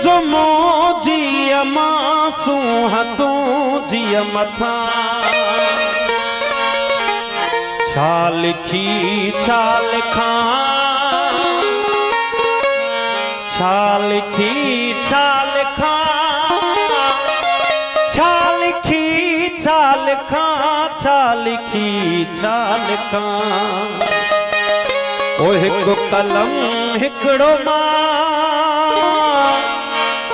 जो मोजी मासू हतूं जी मथा छा लिखी छा लिखा छा लिखी छा लिखा छा लिखी छा लिखा छा लिखी छा लिखा ओ हिकु कलम हिकड़ो मां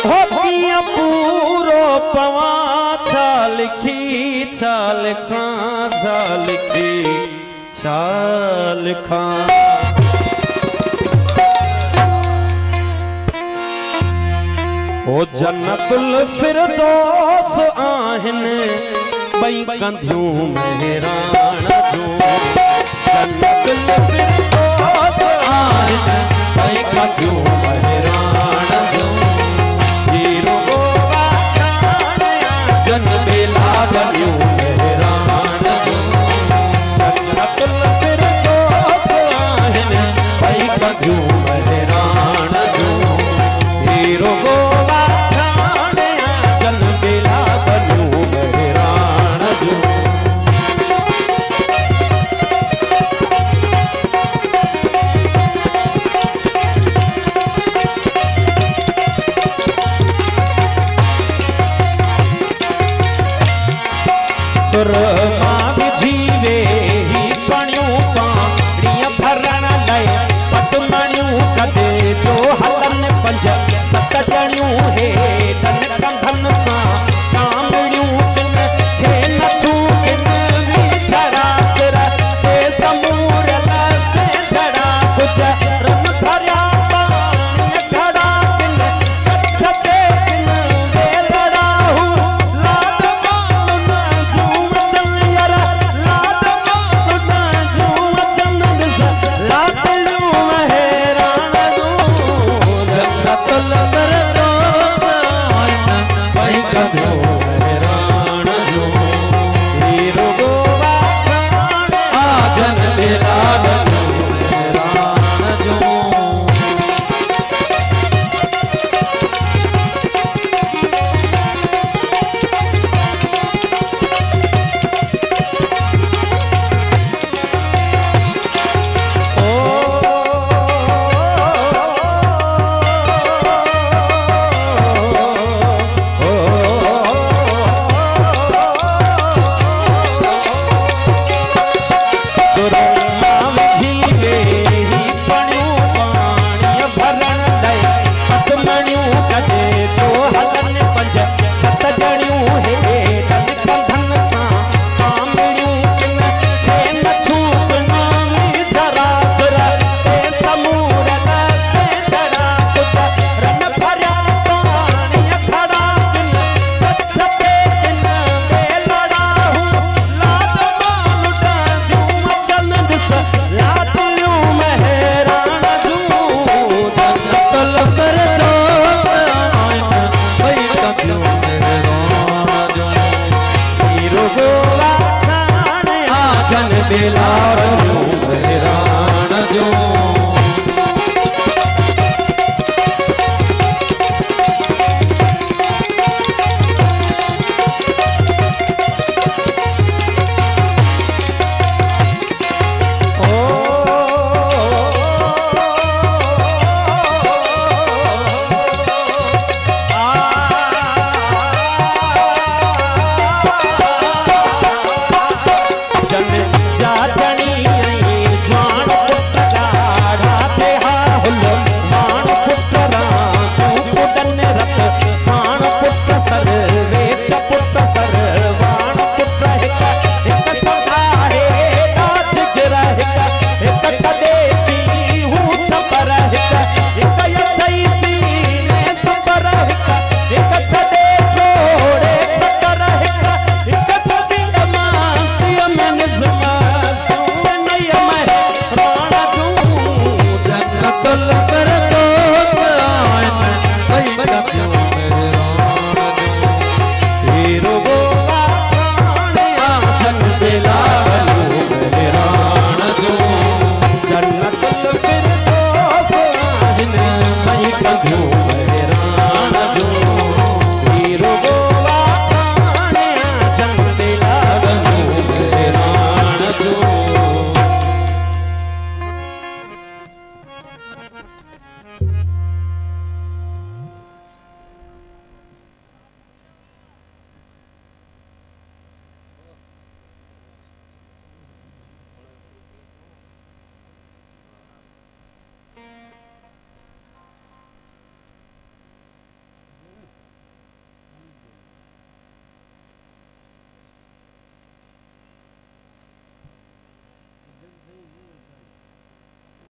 हो कीअं पूरो पवा छा लिखी छा लिखा छा लिखी छा लिखा ओ जन्नतुल फिरदौस आहिनि बई कंधियूं मेहरान जूं जन्नतुल फिरदौस आहिनि बई कंधियूं मेहरान जूं हीरो गोवा ठाणिया जन बेला गलियूं मेहरान जूं जन्नतुल फिरदौस आहिनि बई कंधियूं मेहरान जूं हीरो गोवा ठाणिया जन बेला गलियूं मेहरान जूं सुरमा विझी ही पणियूं पाणीअ भरण लाइ पटमणियूं कदे जो हलन पंज सत ॼणियूं